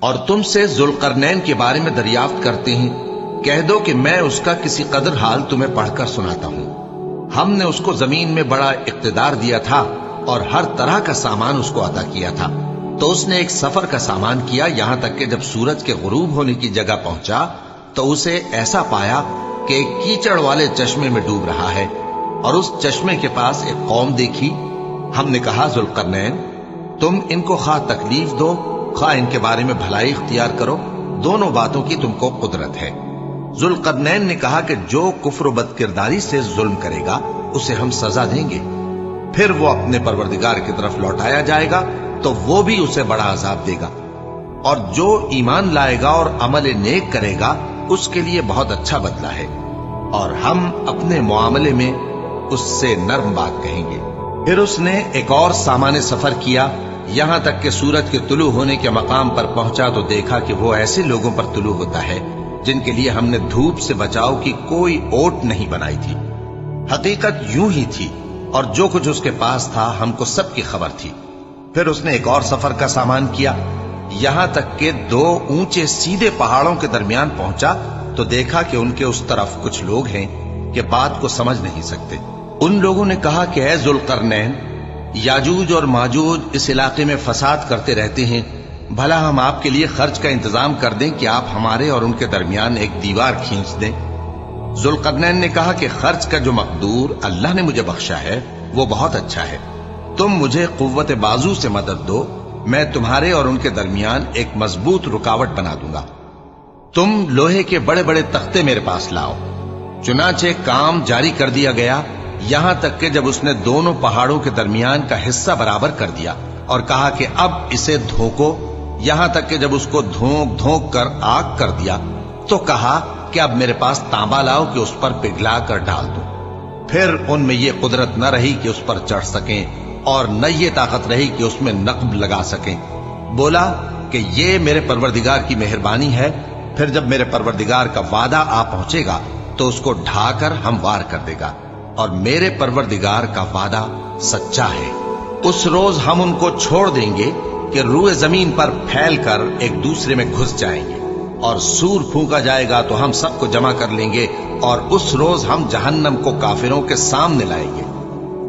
اور تم سے ذوالقرنین کے بارے میں دریافت کرتے ہیں، کہہ دو کہ میں اس کا کسی قدر حال تمہیں پڑھ کر سناتا ہوں۔ ہم نے اس کو زمین میں بڑا اقتدار دیا تھا اور ہر طرح کا سامان اس کو عطا کیا تھا، تو اس نے ایک سفر کا سامان کیا، یہاں تک کہ جب سورج کے غروب ہونے کی جگہ پہنچا تو اسے ایسا پایا کہ ایک کیچڑ والے چشمے میں ڈوب رہا ہے، اور اس چشمے کے پاس ایک قوم دیکھی۔ ہم نے کہا ذوالقرنین، تم ان کو خواہ تکلیف دو خواہ ان کے بارے میں بھلائی اختیار کرو، دونوں باتوں کی تم کو قدرت ہے۔ ذوالقرنین نے کہا کہ جو کفر و بد کرداری سے ظلم کرے گا اسے ہم سزا دیں گے، پھر وہ اپنے پروردگار کی طرف لوٹایا جائے گا تو وہ بھی اسے بڑا عذاب دے گا، اور جو ایمان لائے گا اور عمل نیک کرے گا اس کے لیے بہت اچھا بدلہ ہے، اور ہم اپنے معاملے میں اس سے نرم بات کہیں گے۔ پھر اس نے ایک اور سامان سفر کیا، یہاں تک کہ سورج کے طلوع ہونے کے مقام پر پہنچا تو دیکھا کہ وہ ایسے لوگوں پر طلوع ہوتا ہے جن کے لیے ہم نے دھوپ سے بچاؤ کی کوئی اوٹ نہیں بنائی تھی۔ حقیقت یوں ہی تھی، اور جو کچھ اس کے پاس تھا ہم کو سب کی خبر تھی۔ پھر اس نے ایک اور سفر کا سامان کیا، یہاں تک کہ دو اونچے سیدھے پہاڑوں کے درمیان پہنچا تو دیکھا کہ ان کے اس طرف کچھ لوگ ہیں کہ بات کو سمجھ نہیں سکتے۔ ان لوگوں نے کہا کہ اے ذوالقرنین، یاجوج اور ماجوج اس علاقے میں فساد کرتے رہتے ہیں، بھلا ہم آپ کے لیے خرچ کا انتظام کر دیں کہ آپ ہمارے اور ان کے درمیان ایک دیوار کھینچ دیں۔ ذوالقرنین نے کہا کہ خرچ کا جو مقدور اللہ نے مجھے بخشا ہے وہ بہت اچھا ہے، تم مجھے قوت بازو سے مدد دو، میں تمہارے اور ان کے درمیان ایک مضبوط رکاوٹ بنا دوں گا۔ تم لوہے کے بڑے بڑے تختے میرے پاس لاؤ۔ چنانچہ کام جاری کر دیا گیا، یہاں تک کہ جب اس نے دونوں پہاڑوں کے درمیان کا حصہ برابر کر دیا اور کہا کہ اب اسے دھوکو، یہاں تک کہ جب اس کو دھونک دھونک کر آگ کر دیا تو کہا کہ اب میرے پاس تانبا لاؤ کہ اس پر پگھلا کر ڈال دوں۔ پھر ان میں یہ قدرت نہ رہی کہ اس پر چڑھ سکیں، اور نہ یہ طاقت رہی کہ اس میں نقب لگا سکیں۔ بولا کہ یہ میرے پروردگار کی مہربانی ہے، پھر جب میرے پروردگار کا وعدہ آ پہنچے گا تو اس کو ڈھا کر ہموار کر دے گا، اور میرے پروردگار کا وعدہ سچا ہے۔ اس روز ہم ان کو چھوڑ دیں گے کہ روئے زمین پر پھیل کر ایک دوسرے میں گھس جائیں گے، اور سور پھونکا جائے گا تو ہم سب کو جمع کر لیں گے، اور اس روز ہم جہنم کو کافروں کے سامنے لائیں گے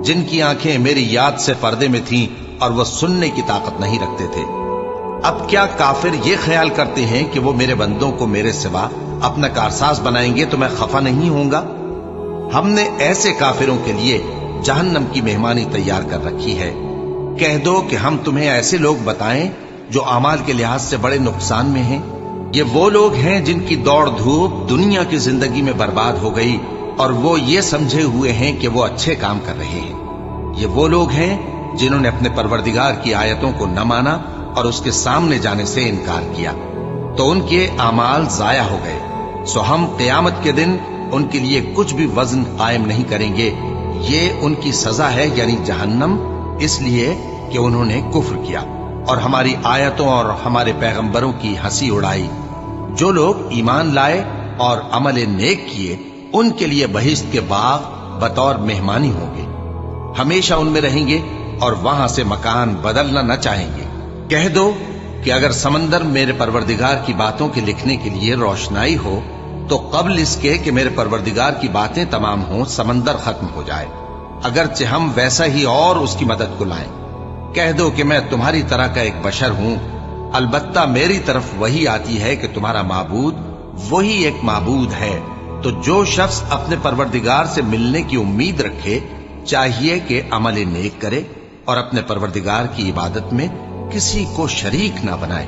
جن کی آنکھیں میری یاد سے پردے میں تھیں اور وہ سننے کی طاقت نہیں رکھتے تھے۔ اب کیا کافر یہ خیال کرتے ہیں کہ وہ میرے بندوں کو میرے سوا اپنا کارساز بنائیں گے تو میں خفا نہیں ہوں گا؟ ہم نے ایسے کافروں کے لیے جہنم کی مہمانی تیار کر رکھی ہے۔ کہہ دو کہ ہم تمہیں ایسے لوگ بتائیں جو اعمال کے لحاظ سے بڑے نقصان میں ہیں۔ یہ وہ لوگ ہیں جن کی دوڑ دھوپ دنیا کی زندگی میں برباد ہو گئی اور وہ یہ سمجھے ہوئے ہیں کہ وہ اچھے کام کر رہے ہیں۔ یہ وہ لوگ ہیں جنہوں نے اپنے پروردگار کی آیتوں کو نہ مانا اور اس کے سامنے جانے سے انکار کیا، تو ان کے اعمال ضائع ہو گئے، سو ہم قیامت کے دن ان کے لیے کچھ بھی وزن قائم نہیں کریں گے۔ یہ ان کی سزا ہے، یعنی جہنم، اس لیے کہ انہوں نے کفر کیا اور ہماری آیتوں اور ہمارے پیغمبروں کی ہنسی اڑائی۔ جو لوگ ایمان لائے اور عمل نیک کیے ان کے لیے بہشت کے باغ بطور مہمانی ہوں گے، ہمیشہ ان میں رہیں گے اور وہاں سے مکان بدلنا نہ چاہیں گے۔ کہہ دو کہ اگر سمندر میرے پروردگار کی باتوں کے لکھنے کے لیے روشنائی ہو تو قبل اس کے کہ میرے پروردگار کی باتیں تمام ہوں سمندر ختم ہو جائے، اگرچہ ہم ویسا ہی اور اس کی مدد کو لائیں۔ کہہ دو کہ میں تمہاری طرح کا ایک بشر ہوں، البتہ میری طرف وہی آتی ہے کہ تمہارا معبود وہی ایک معبود ہے، تو جو شخص اپنے پروردگار سے ملنے کی امید رکھے چاہیے کہ عمل نیک کرے اور اپنے پروردگار کی عبادت میں کسی کو شریک نہ بنائے۔